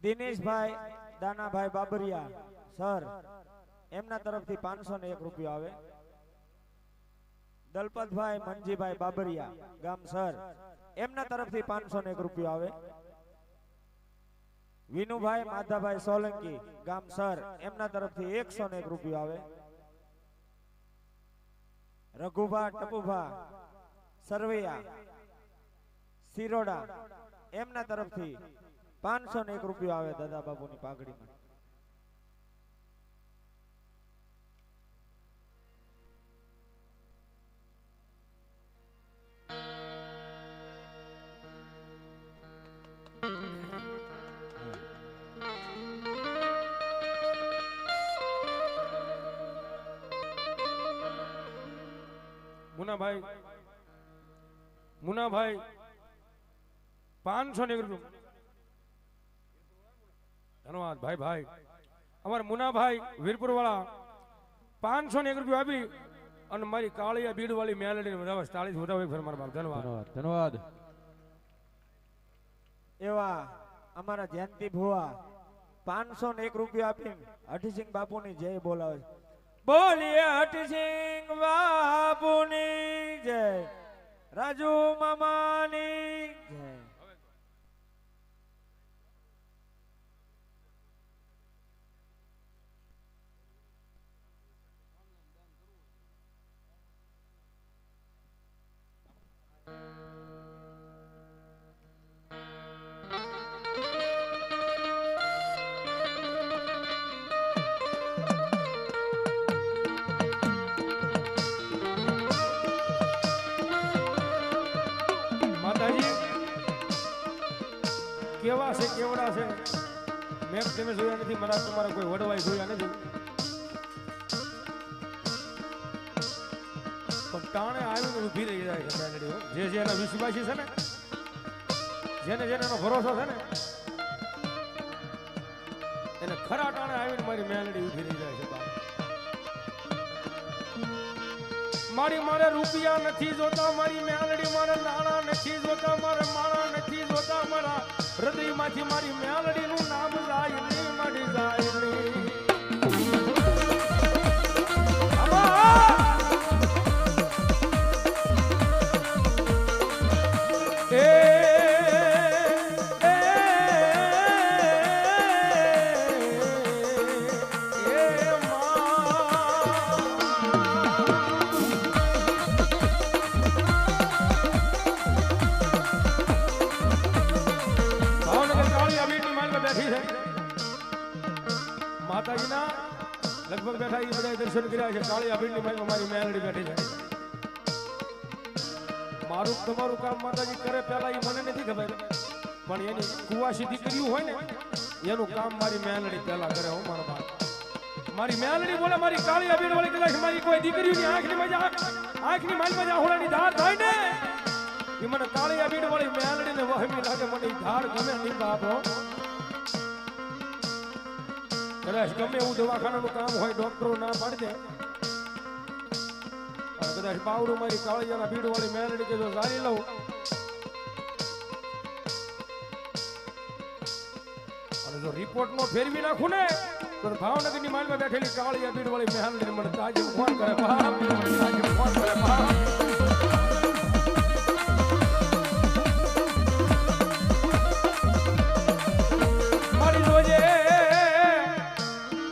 Dineshbhai Danabhai Babariya sir એમના તરફથી 501 રૂપિયા આવે. દલપતભાઈ મંજીભાઈ બાબરિયા ગામ સર એમના તરફથી 501 રૂપિયા આવે. વિનુભાઈ માધાભાઈ સોલંકી ગામ સર એમના તરફથી 101 રૂપિયા આવે. રઘુભા ટપુભા સરવૈયા સિરોડા એમના તરફથી 501 રૂપિયા આવે દાદા બાપુની પાઘડીમાં. મુનાભાઈ 501 રૂપિયા. ધન્યવાદ ભાઈ ભાઈ. અમારા મુનાભાઈ વીરપુર વાળા 501 રૂપિયા આપી અને મારી કાળિયા બીડ વાળી મેલડી વધાવે 40 વધાવે ફેર મારા બાપ. ધન્યવાદ ધન્યવાદ. એવા અમારા જયંતિ ભુવા 501 રૂપિયા આપી હઠસિંહ બાપુની જય બોલાવે. બોલીએ હઠસિંહ બાપુની જય, રાજુ મામાની જય. કેવા છે કેવડા છે મેં તમે જોયા નથી, મારા તમારા કોઈ વડવાઈ જોયા નથી, પણ ટાણે આવીને ઊભી રહી જાય છે મેલડીઓ. જે જે એના વિશ્વાસી છે ને, જેને જેને એનો ભરોસો છે ને, એને ખરા ટાણે આવીને મારી મેલડી ઊભી રહી જાય છે. મારી મારે રૂપિયા નથી જોતા, મારી મેલડી મારે નાણા નથી જોતા, મારે માણા નથી જોતા, મારા હૃદયમાંથી મારી મેલડીનું નામ જાય નહીં, મળી જાય નહીં. માતાજીના લગભગ બેઠા એ બધા દર્શન કર્યા છે. કાળી આભીની મારી મારી મેલડી બેઠી છે. મારું તમારું કામ માતાજી કરે પેલા એ મને નથી ખબર, પણ એની કુવાસી દીકરીઓ હોય ને એનું કામ મારી મેલડી પેલા કરે. હું મારા બાપ મારી મેલડી બોલે, મારી કાળી આભીન વાળી કદાચ મારી કોઈ દીકરીઓની આંખની માલમાં આહોળાની ધાર થાય ને, એ મને કાળી આભીન વાળી મેલડીને વહમી લાગે. મને ધાર ગમે નહીં બાપો. કદાચ ગમે એવું દવાખાનાનું કામ હોય, ડોક્ટરો ના પાડી દે, કદાચ બાવડું મારી કાળિયાના ભીડ વાળી મેલડી કે જો જારી લઉં અને જો રિપોર્ટ નો ફેરવી નાખું ને, તો ભાવનગર ની માલમાં બેઠેલી કાળિયા ભીડ વાળી મેલડી મને તાજી ફોન કરે, તાજી ફોન કરે. મારી જોજે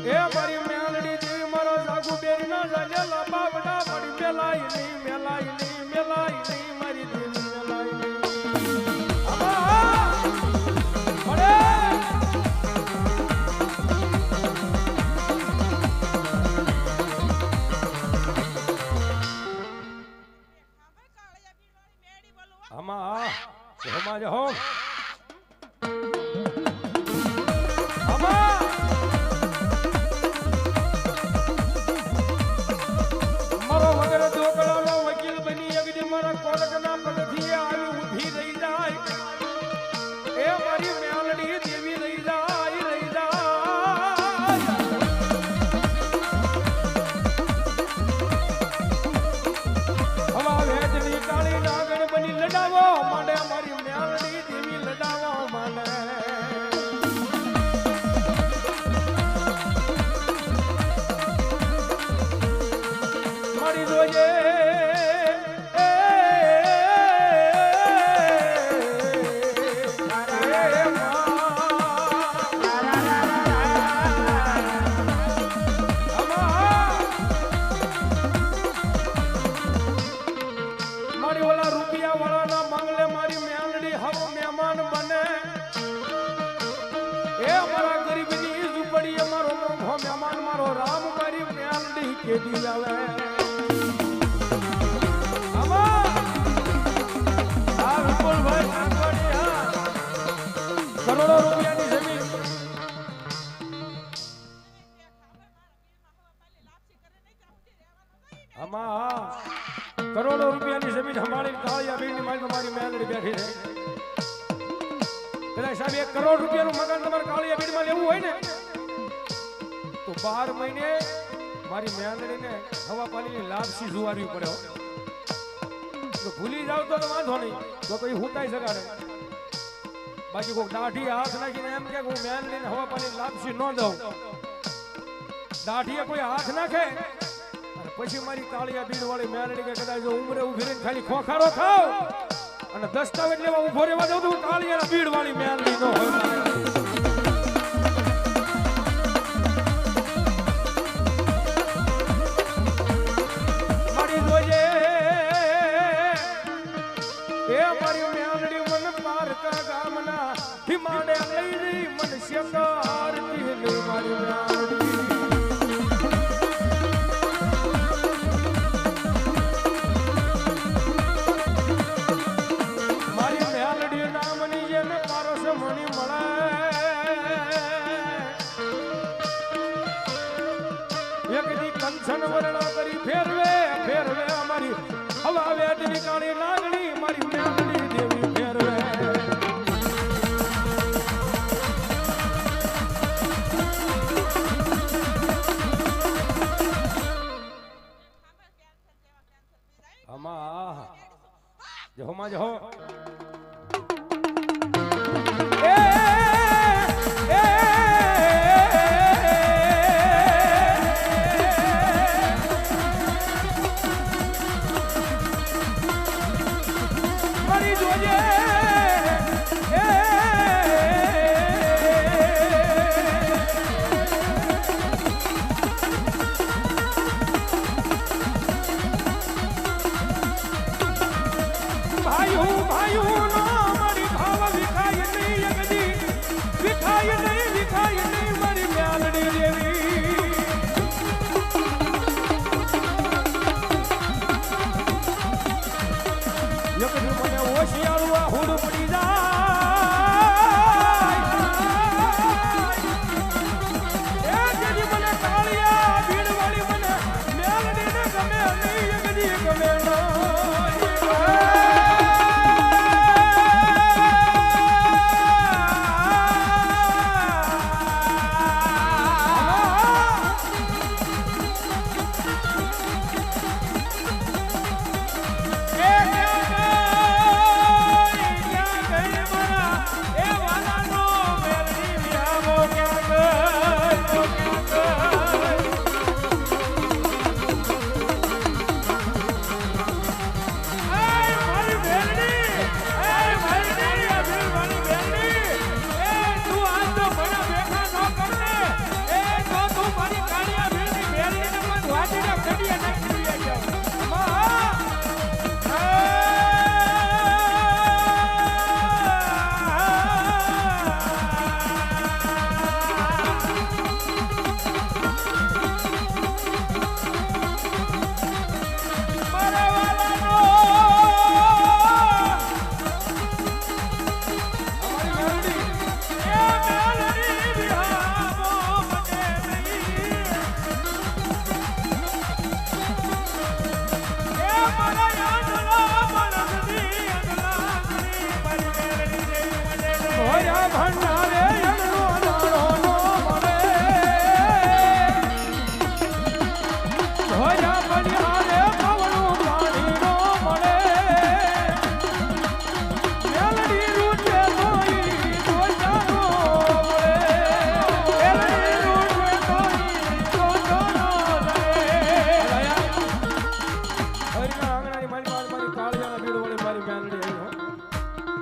એ મારી મેલડી દેવી મારો જાગુ બેરી ના જાગેલા બાબડા મારી મેલાઈ નહીં, મેલાઈ નહીં, મેલાઈ નહીં, મારી દેવી મેલાઈ નહીં. અરે મેલડી કેદી આવે આમાં આ વિપુલભાઈ કાંગવાડી હા કરોડો રૂપિયાની જમીન આમાં હા કરોડો રૂપિયાની જમીન સંભાળીને કાળિયા બીડની માલમાં મારી મેલડી બેઠી છે પેલા સાહેબ 1 કરોડ રૂપિયાનું મકાન તમારે કાળિયા બીડમાં લેવું હોય ને તો 12 મહિને મારી મેલડીને હવા પાલીની લાપસી જુવારવી પડે તો ભૂલી જાવ તો વાંધો નહીં તો કઈ હુતાઈ સગાડે બાકી કોઈ દાઢી હાથ નાખીને એમ કે હું મેલડીને હવા પાલીની લાપસી ન દઉં દાઢીએ કોઈ હાથ નાખે પછી મારી કાળિયા બીડ વાળી મેલડી કે કદાચ જો ઉમરે ઉભી રહીને ખાલી ખોખારો ખાવ અને દસ્તાવેજ લેવા ઉભો રહેવા દઉં તો કાળિયા બીડ વાળી મેલડી ન હોય મારી જોઈએ એ મારી મેલડી મન પારકા ગામના હિમાડે લઈ મન શેકારતી લે મારી મેલડી કંચન વર્ણા કરી ફેરવે ફેરવે અમારી હવા વેદની કાળી લાગણી મારી મેલડી દેવી ફેરવે આમાં જહોમાં જહો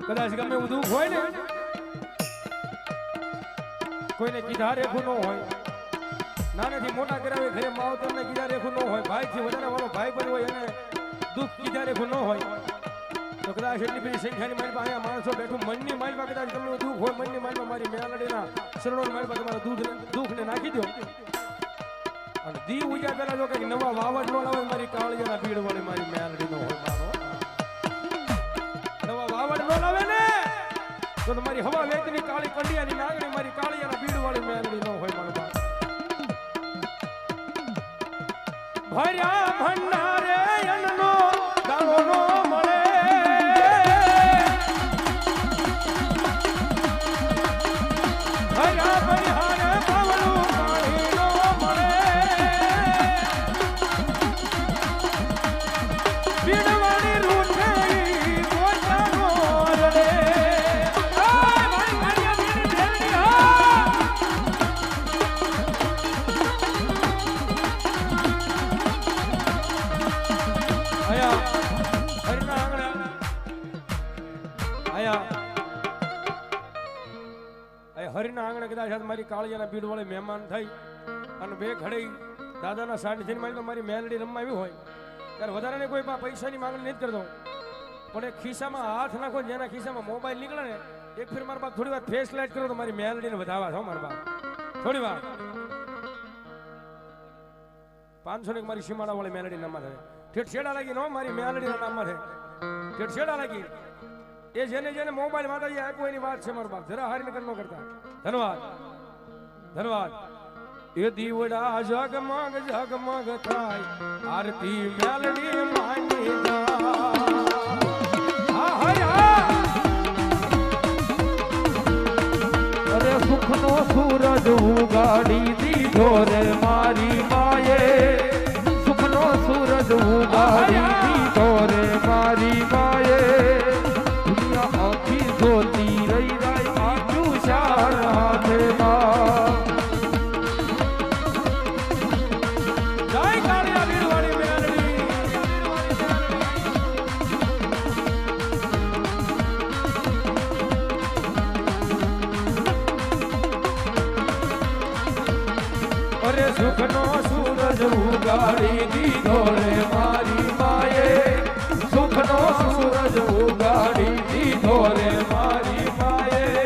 કદાચ ગમે એવું દુઃખ હોય ને કોઈને કીધા રેખું ન હોય નાનેથી મોટા કરાવે ઘરે માવતરને કીધા રેખું ન હોય ભાઈથી વધારે વાળો ભાઈ પણ હોય એને દુઃખ કીધા રેખું ન હોય તો કદાચ એટલી બધી સંખ્યાની માલમાં અહીંયા માણસો બેઠું મનની માલમાં કદાચ ગમે દુઃખ હોય મનની માલમાં મારી મેલડીના શરણોની માલમાં તમારા દુઃખને નાખી દો અને દી ઉજ્યા પેલા જો કઈક નવા વાવડ નો લાવે મારી કાળિયાના ભીડ વાળી મારી મેલડી નો હોય મારો નવા વાવડ નો લાવે ને તો મારી હવા વેચની કાળી કંડિયાની નાગણી મારી કાળિયાના ભીડ વાળી મેલડી નો હોય મારો બાપ ભર્યા ભંડારે અન્નનો દાણો નો મળે ભર્યા ભંડારે પાવલું પાણી નો મળે ભીડવાળી રૂઠે પોતાનો રડે મારી મારી ભીડ હરિના આંગણે કદાચ મારી કાળિયાના ભીડ વાળી મહેમાન થઈ અને બે ઘડી દાદાના સાનિધ્યની મારી તો મારી મેલડી રમવા આવી હોય ત્યારે વધારે કોઈ પૈસાની માંગણી નથી કરતો પણ એક ખિસ્સામાં હાથ નાખો જેના ખિસ્સામાં મોબાઈલ નીકળે ને એક ફેર મારા બાપ થોડી વાર ફેસ લાઈટ કરો તો મારી મેલડીને વધાવા છો મારા બાપ થોડી વાર 500 ની મારી સીમાડા વાળી મેલડી નામમાં થાય ઠેઠ છેડા લાગી નો મારી મેલડીના નામમાં થાય ઠેઠ છેડા લાગી એ જેને જેને મોબાઈલ માતાજી આપ્યો એની વાત છે મારા બાપ જરા હારી ન કરતા ધન્યવાદ ધન્યવાદ એ દીવડા જગમગ જગમગ થાય આરતી મેલડી માની હા હયા અરે સુખનો સૂરજ ઉગાડી દીધો રે મારી માયે સુખનો સૂરજ ઉગાડી દીધો રે મારી માયે દુનિયા આખી જોતી રહી રહી આટલું શાર હાથમાં જય કાળિયા વીરવાળી મેલડી અરે સુખનો સૂરજ ઉગાડી દીધો રે મારી માયે સુખનો સૂરજ ઉગાડી દીધો રે મારી માયે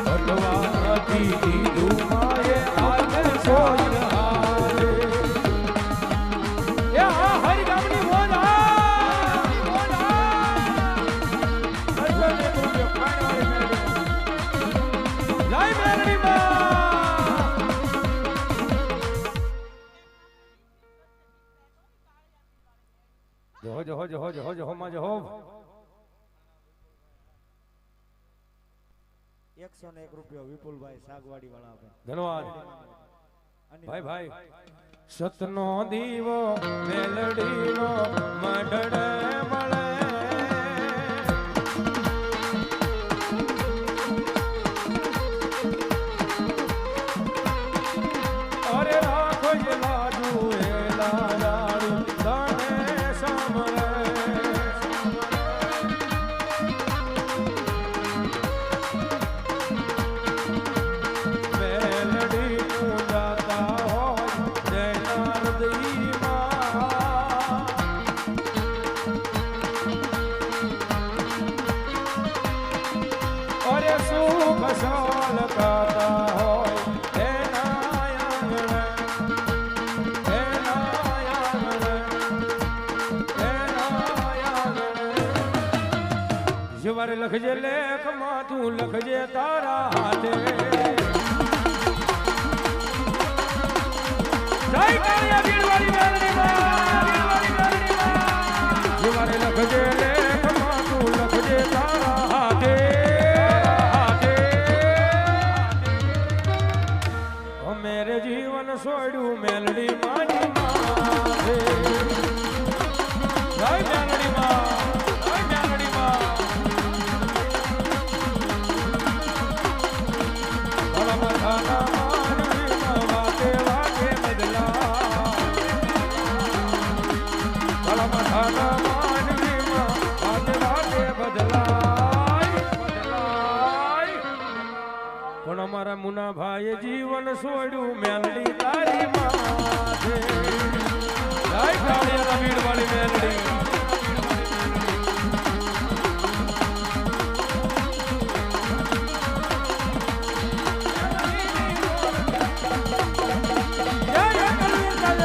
ભગવાનથી દીધું માયે આજ સોય હારે એ આ હરિ ગામની મોજા જય મેલડી માં જો માં જો 101 રૂપિયો વિપુલભાઈ સાગવાડી વાળા આપે ધન્યવાદ ભાઈ ભાઈ સતનો દીવો મેલડીનો મઢડે મળે અરે રાખો જે લાજુ એ લાડાડુ તને સાંભળે મેલડી પૂજાતા હોય અરે સુખ સાલ ગાતા હોય જવારે લખજે લેખમાં તું લખજે તારા હાથે જય કાળિયા વીરવાળી મેલડી માં જવારે લખજે લેખમાં તું લખજે તારા હાથે મેરે જીવન છોડ્યું મેલડી માની માથે જય મેલડી માં પણ અમારા મુના ભાઈ જીવન છોડ્યું મેલડી તારી માથે જય કાળિયા વીરવાળી મેલડી જય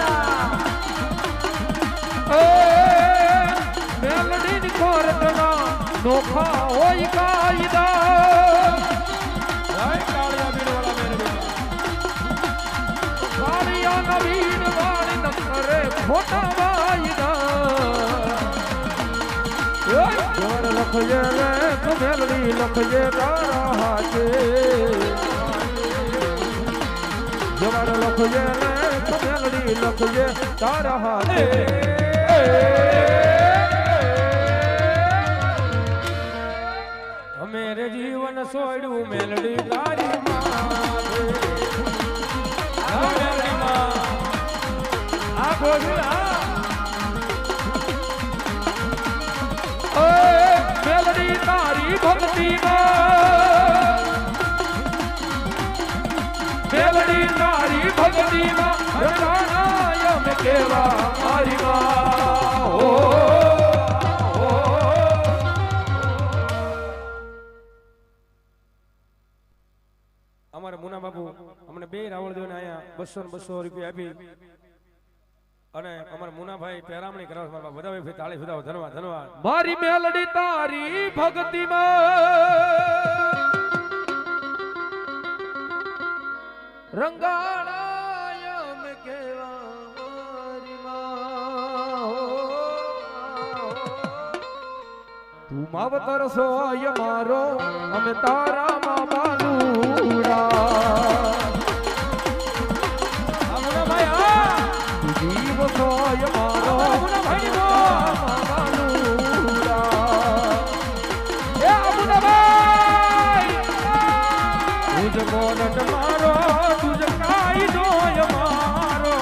નવીન વાળી ન કરે ખોટા વાયદા જવર લખજે લેખ મેલડી લખજે તારા હાથે જવર લખજે લેખ મેલડી લખજે તારા હાથે અમે રે જીવન સોડ્યું મેલડી તારી માથે મેલડી માં આ ગોજલા મેલડી તારી ભક્તિ માં મેલડી તારી ભક્તિ માં રતાણાય મે કેવા મારી માં હો અમારે મુના બાપુ અમને બે રાવળ દેવને આયા 200 રૂપિયા આપી અને અમારા મુનાભાઈ પેરામણી કરાવ મારા બધા ભાઈ તાળી સુધાવો ધન્યવાદ ધન્યવાદ મારી મેલડી તારી ભક્તિ માં રંગાળાય મે કેવા મારી માં તું માવતર સોય મારો અમે તારા માં બાલુડા જીવ સોય મારો ભાઈ એ અમુનાભાઈ તુજ મોનટ મારો તુજ કાઈ દોય મારો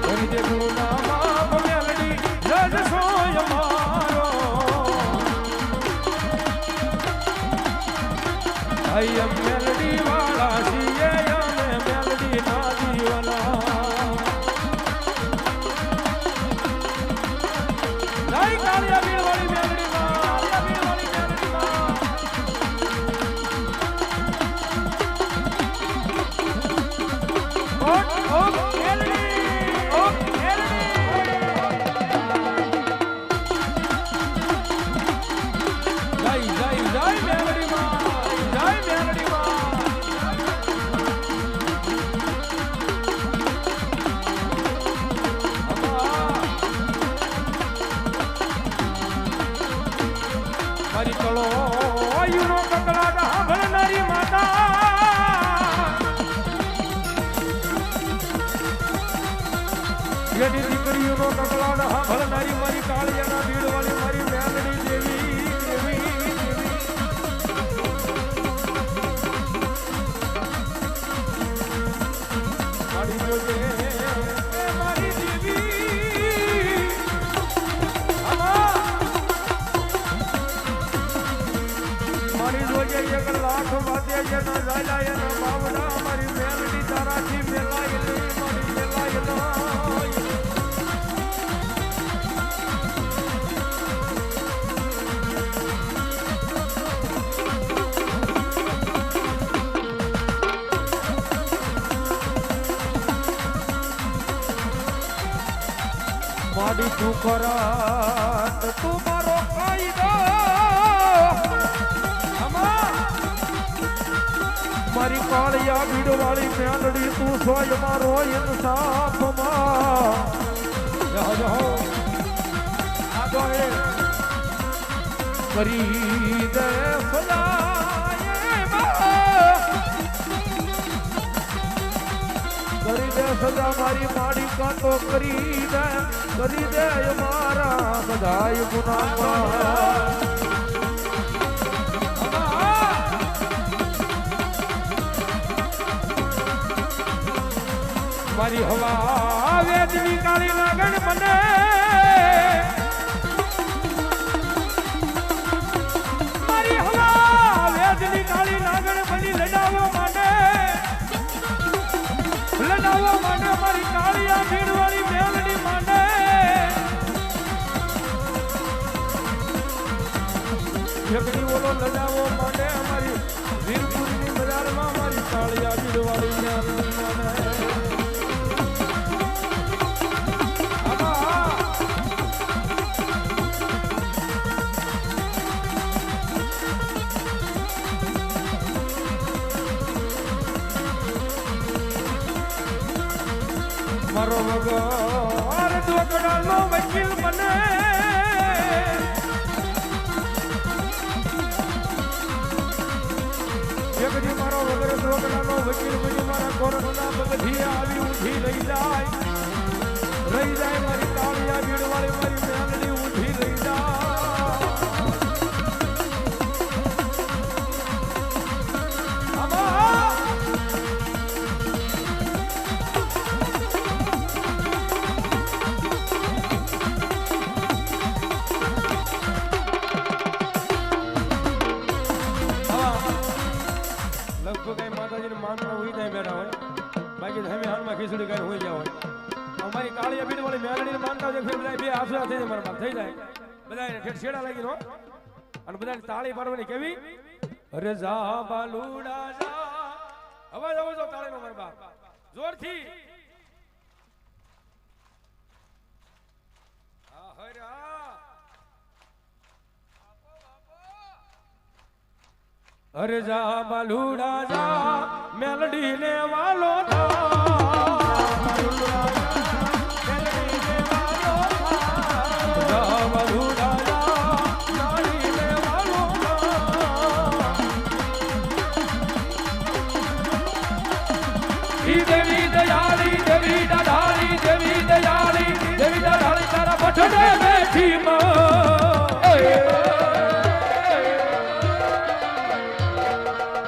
કરી દે ગુના માપ મેલડી રજ સોય મારો આય મેલડી વાળા છીએ અમે મેલડી ના દીવાના નહીં કાળિયા બીડ વાળી મેલડી માં કાળિયા બીડ વાળી મેલડી માં ઓ મેલડી ઓ મેલડી જય મેલડી માં જય મેલડી માં મારી કળો આયુનો કકળાટ સાંભળનારી માતા જેની દીકરીઓનો કકળાટ સાંભળનારી મારી કાળિયાના ભીડવાળી મારી મેલડી દેવી દેવી મારી જોજે મારી દેવી મારી જોજે 1 લાખ વાદે જેના ઝાલા એના બાવડા મારી મેલડી તારાથી મેલાયેલી મારી મેલાયેલા માડી તું કરાત તું મારો કાયદો મારી કાળિયા ભીડ વાળી મેલડી તું સોય મારો ઇન્સાફ માં જહો આગો હે કરી દે સદાય કરી દે સદા મારી માડી કાતો કરી દે મારા બધાય ગુનામાં મારી હવા વેદની કાળી લાગણ મને મારી હવા વેદની કાળી લાગણ બની લડાવવા માટે મારી કાળિયા ભીડવાળી મેલડી માટે જગડી ઓલો લડાવવા માટે અમારી વીરપુરની બજારમાં મારી કાળિયા ભીડવાળી મેલડી માટે મારો વગર ઢોકળાનો વકીલ બને એકદી મારો વગર ઢોકળાનો વકીલ બની મારા કોરોના પગથી આવી ઊઠી રહી જાય મારી તાળિયા ભીડવાળી મારી મેલડી ઊઠી રહી જાય બાકી તમે હાલમાં ખીચડી કરીને હોઈ ગયા હોય અમારી કાળિયા બીડ વાળી મેલડીને માનતા હોય ફેર બધા બે આસરા થઈ જાય મારા બાપ થઈ જાય બધા ઠેઠ છેડા લાગી હો અને બધા તાળી પાડવાની કેવી અરે જા બાલુડા જા અવાજ આવો જો તાળીનો મારા બાપ જોરથી આ હરા અરે જા બાલુડા જા મેલડી ને વાલો દેવી દયાળી દેવી દયાળી દેવી દયાળી દેવી દયાળી તારા પઠડે બેઠી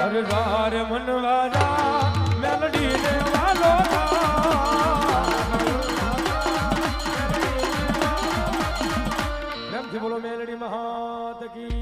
અરે વાર મનવારા મેલડી ને વાલો પ્રેમથી બોલો મેલડી મહાત કી